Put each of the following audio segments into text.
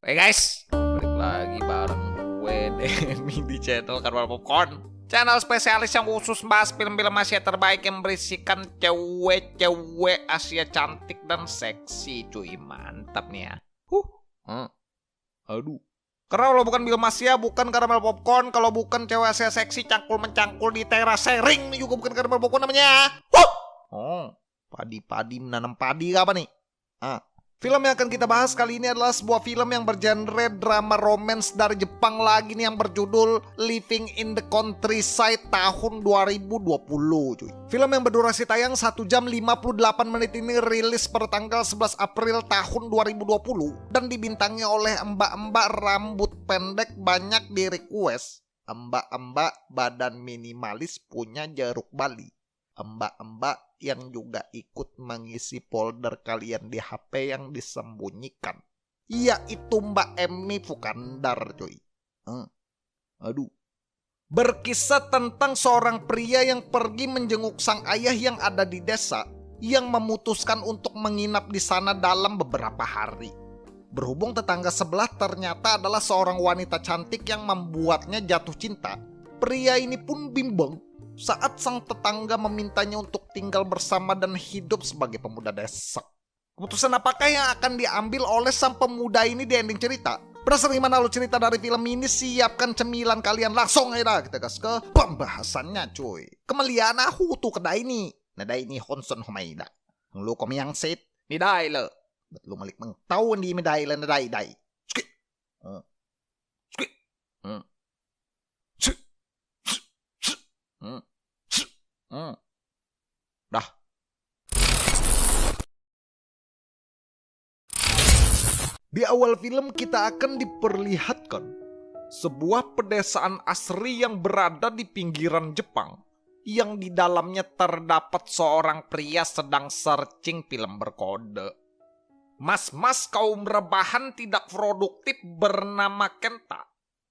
Hey guys, balik lagi bareng gue Demi di channel Karwal Popcorn, channel spesialis yang khusus bahas film-film Asia terbaik yang berisikan cewek-cewek Asia cantik dan seksi. Cuy, mantap nih ya. Aduh. Karena kalau bukan film Asia, bukan Karamel Popcorn. Kalau bukan cewek Asia seksi cangkul-mencangkul di teras sharing, ini juga bukan Karamel Popcorn namanya. Padi-padi menanam padi apa nih? Film yang akan kita bahas kali ini adalah sebuah film yang bergenre drama romance dari Jepang lagi nih, yang berjudul Living in the Countryside tahun 2020 cuy. Film yang berdurasi tayang 1 jam 58 menit ini rilis per tanggal 11 April tahun 2020 dan dibintangi oleh mbak-mbak rambut pendek banyak di request. Mbak-mbak badan minimalis punya jeruk Bali. Mbak-mbak yang juga ikut mengisi folder kalian di HP yang disembunyikan, yaitu Mbak Emmy Fukandar cuy. Berkisah tentang seorang pria yang pergi menjenguk sang ayah yang ada di desa, yang memutuskan untuk menginap di sana dalam beberapa hari. Berhubung tetangga sebelah ternyata adalah seorang wanita cantik yang membuatnya jatuh cinta, pria ini pun bimbang saat sang tetangga memintanya untuk tinggal bersama dan hidup sebagai pemuda desa. Keputusan apakah yang akan diambil oleh sang pemuda ini di ending cerita? Penasaran gimana lo cerita dari film ini? Siapkan cemilan kalian, langsung aja kita gas ke pembahasannya cuy. Kemelian aku tuh kedai ini. Nadai ini Honson Homaida. Lu kom yang set nidai le. Bet lu malik mengtahu di medai le nadai dai. Skit. Skit. Dah. Di awal film kita akan diperlihatkan sebuah pedesaan asri yang berada di pinggiran Jepang, yang di dalamnya terdapat seorang pria sedang searching film berkode. Mas-mas kaum rebahan tidak produktif bernama Kenta.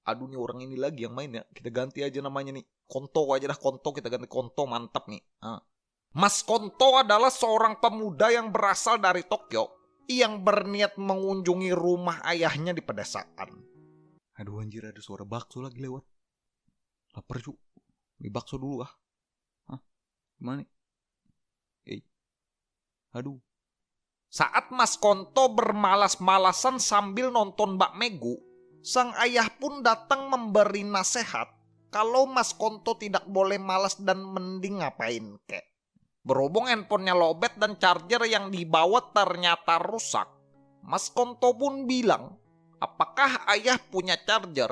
Aduh, nih orang ini lagi yang main ya. Kita ganti aja namanya nih. Konto aja dah, Konto. Kita ganti Konto, mantap nih. Mas Konto adalah seorang pemuda yang berasal dari Tokyo, yang berniat mengunjungi rumah ayahnya di pedesaan. Aduh anjir, ada suara bakso lagi lewat. Lapar cu. Beli bakso dulu ah. Gimana nih? Aduh. Saat Mas Konto bermalas-malasan sambil nonton Mbak Megu, sang ayah pun datang memberi nasihat kalau Mas Konto tidak boleh malas dan mending ngapain kek. Berhubung handphonenya lobet dan charger yang dibawa ternyata rusak, Mas Konto pun bilang, apakah ayah punya charger?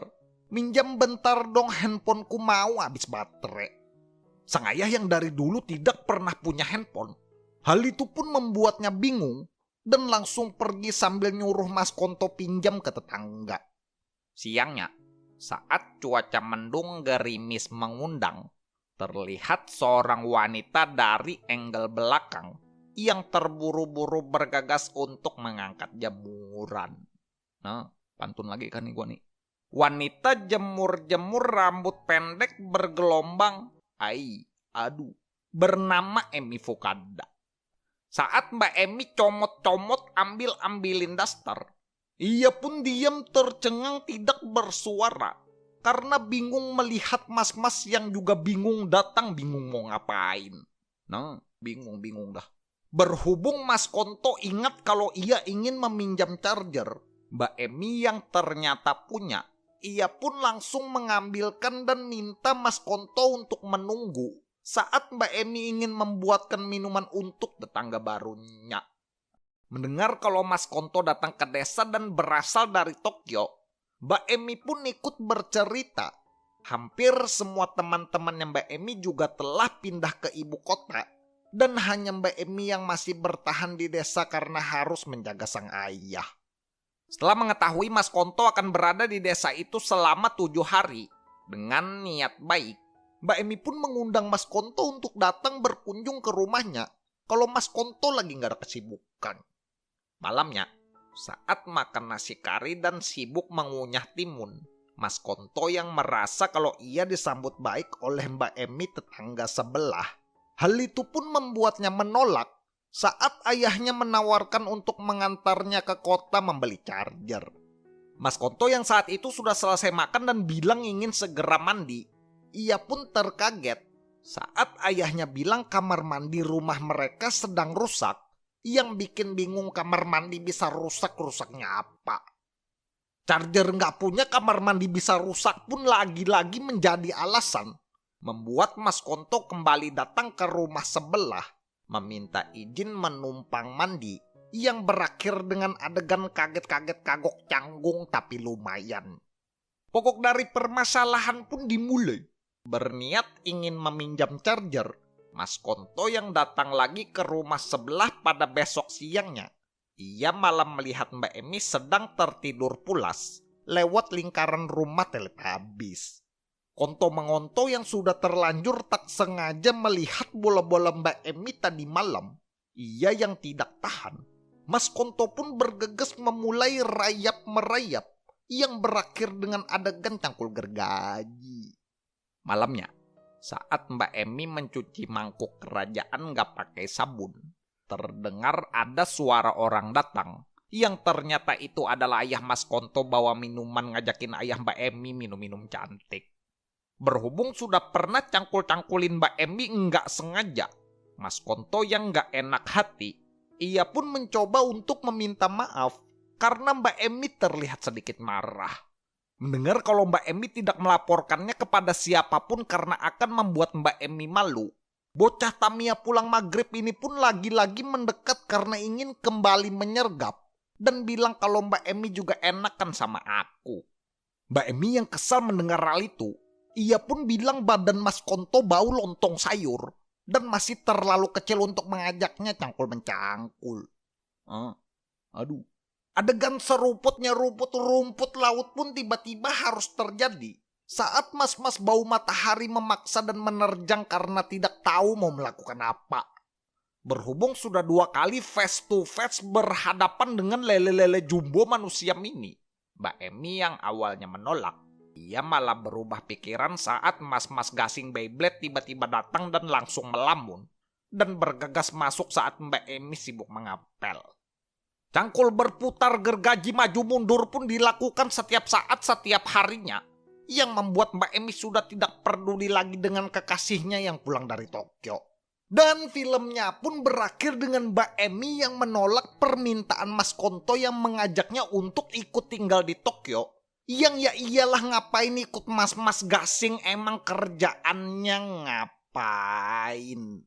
Minjam bentar dong, handphoneku mau habis baterai. Sang ayah yang dari dulu tidak pernah punya handphone, hal itu pun membuatnya bingung dan langsung pergi sambil nyuruh Mas Konto pinjam ke tetangga. Siangnya, saat cuaca mendung gerimis mengundang, terlihat seorang wanita dari angle belakang yang terburu-buru bergegas untuk mengangkat jemuran. Pantun lagi kan nih gua nih. Wanita jemur-jemur rambut pendek bergelombang, bernama Emmy Fukada. Saat Mbak Emmy comot-comot ambil-ambilin daster, ia pun diam tercengang tidak bersuara karena bingung melihat mas-mas yang juga bingung datang, bingung mau ngapain. Bingung dah. Berhubung Mas Konto ingat kalau ia ingin meminjam charger Mbak Emmy yang ternyata punya, ia pun langsung mengambilkan dan minta Mas Konto untuk menunggu saat Mbak Emmy ingin membuatkan minuman untuk tetangga barunya. Mendengar kalau Mas Konto datang ke desa dan berasal dari Tokyo, Mbak Emmy pun ikut bercerita. Hampir semua teman-temannya Mbak Emmy juga telah pindah ke ibu kota, dan hanya Mbak Emmy yang masih bertahan di desa karena harus menjaga sang ayah. Setelah mengetahui Mas Konto akan berada di desa itu selama 7 hari, dengan niat baik, Mbak Emmy pun mengundang Mas Konto untuk datang berkunjung ke rumahnya kalau Mas Konto lagi gak ada kesibukan. Malamnya, saat makan nasi kari dan sibuk mengunyah timun, Mas Konto yang merasa kalau ia disambut baik oleh Mbak Emmy tetangga sebelah, hal itu pun membuatnya menolak saat ayahnya menawarkan untuk mengantarnya ke kota membeli charger. Mas Konto yang saat itu sudah selesai makan dan bilang ingin segera mandi. Ia pun terkaget saat ayahnya bilang kamar mandi rumah mereka sedang rusak. Yang bikin bingung kamar mandi bisa rusak-rusaknya apa. Charger nggak punya kamar mandi bisa rusak pun lagi-lagi menjadi alasan. Membuat Mas Konto kembali datang ke rumah sebelah. Meminta izin menumpang mandi. Yang berakhir dengan adegan kaget-kaget kagok canggung tapi lumayan. Pokok dari permasalahan pun dimulai. Berniat ingin meminjam charger. Mas Konto yang datang lagi ke rumah sebelah pada besok siangnya. Ia malam melihat Mbak Emi sedang tertidur pulas lewat lingkaran rumah Teletubbies. Konto mengonto yang sudah terlanjur tak sengaja melihat bola-bola Mbak Emi tadi malam. Ia yang tidak tahan. Mas Konto pun bergegas memulai rayap-merayap yang berakhir dengan adegan cangkul gergaji. Malamnya, saat Mbak Emi mencuci mangkuk kerajaan gak pakai sabun, terdengar ada suara orang datang. Yang ternyata itu adalah ayah Mas Konto bawa minuman ngajakin ayah Mbak Emi minum-minum cantik. Berhubung sudah pernah cangkul-cangkulin Mbak Emi nggak sengaja, Mas Konto yang nggak enak hati, ia pun mencoba untuk meminta maaf karena Mbak Emi terlihat sedikit marah. Mendengar kalau Mbak Emi tidak melaporkannya kepada siapapun karena akan membuat Mbak Emi malu, bocah Tamiya pulang maghrib ini pun lagi-lagi mendekat karena ingin kembali menyergap dan bilang kalau Mbak Emi juga enakan sama aku. Mbak Emi yang kesal mendengar hal itu, ia pun bilang badan Mas Konto bau lontong sayur dan masih terlalu kecil untuk mengajaknya cangkul-mencangkul. Aduh. Adegan seruputnya rumput laut pun tiba-tiba harus terjadi saat mas-mas bau matahari memaksa dan menerjang karena tidak tahu mau melakukan apa. Berhubung sudah 2 kali face to face berhadapan dengan lele-lele jumbo manusia mini, Mbak Emi yang awalnya menolak, ia malah berubah pikiran saat mas-mas gasing Beyblade tiba-tiba datang dan langsung melamun dan bergegas masuk saat Mbak Emi sibuk mengapel. Cangkul berputar gergaji maju mundur pun dilakukan setiap saat setiap harinya, yang membuat Mbak Emi sudah tidak peduli lagi dengan kekasihnya yang pulang dari Tokyo. Dan filmnya pun berakhir dengan Mbak Emi yang menolak permintaan Mas Konto yang mengajaknya untuk ikut tinggal di Tokyo. Yang ya iyalah ngapain ikut mas-mas gasing, emang kerjaannya ngapain,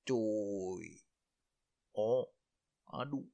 cuy. Oh, aduh.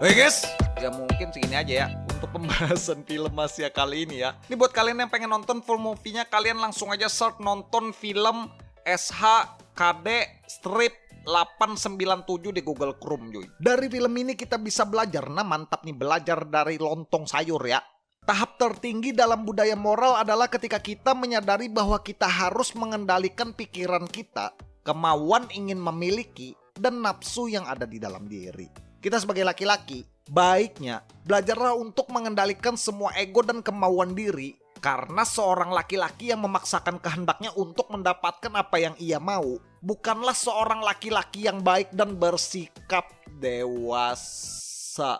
Oke guys, ya mungkin segini aja ya untuk pembahasan film Asia kali ini ya. Ini buat kalian yang pengen nonton full movie-nya, kalian langsung aja search nonton film SHKD strip 897 di Google Chrome, cuy. Dari film ini kita bisa belajar, nah mantap nih, belajar dari lontong sayur ya. Tahap tertinggi dalam budaya moral adalah ketika kita menyadari bahwa kita harus mengendalikan pikiran kita, kemauan ingin memiliki, dan nafsu yang ada di dalam diri. Kita sebagai laki-laki, baiknya belajarlah untuk mengendalikan semua ego dan kemauan diri, karena seorang laki-laki yang memaksakan kehendaknya untuk mendapatkan apa yang ia mau bukanlah seorang laki-laki yang baik dan bersikap dewasa,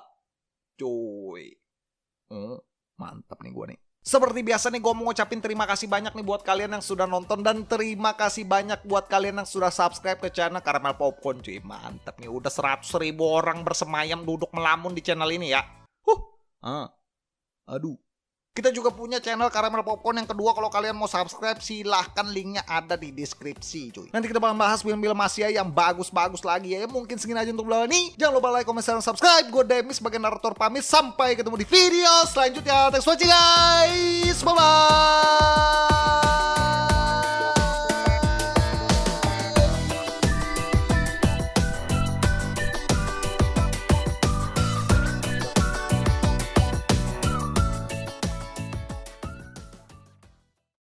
cuy. Mantap nih gue nih. Seperti biasa nih, gue mau ngucapin terima kasih banyak nih buat kalian yang sudah nonton, dan terima kasih banyak buat kalian yang sudah subscribe ke channel Caramel Popcorn, cuy. Mantap nih, udah 100.000 orang bersemayam duduk melamun di channel ini ya. Aduh. Kita juga punya channel Caramel Popcorn yang kedua, kalau kalian mau subscribe silahkan, linknya ada di deskripsi, cuy. Nanti kita bakal bahas film-film Asia yang bagus-bagus lagi ya. Mungkin segini aja untuk belakang ini. Jangan lupa like, comment, share, dan subscribe. Gue Demi sebagai narator pamit. Sampai ketemu di video selanjutnya. Thanks for watching guys. Bye-bye.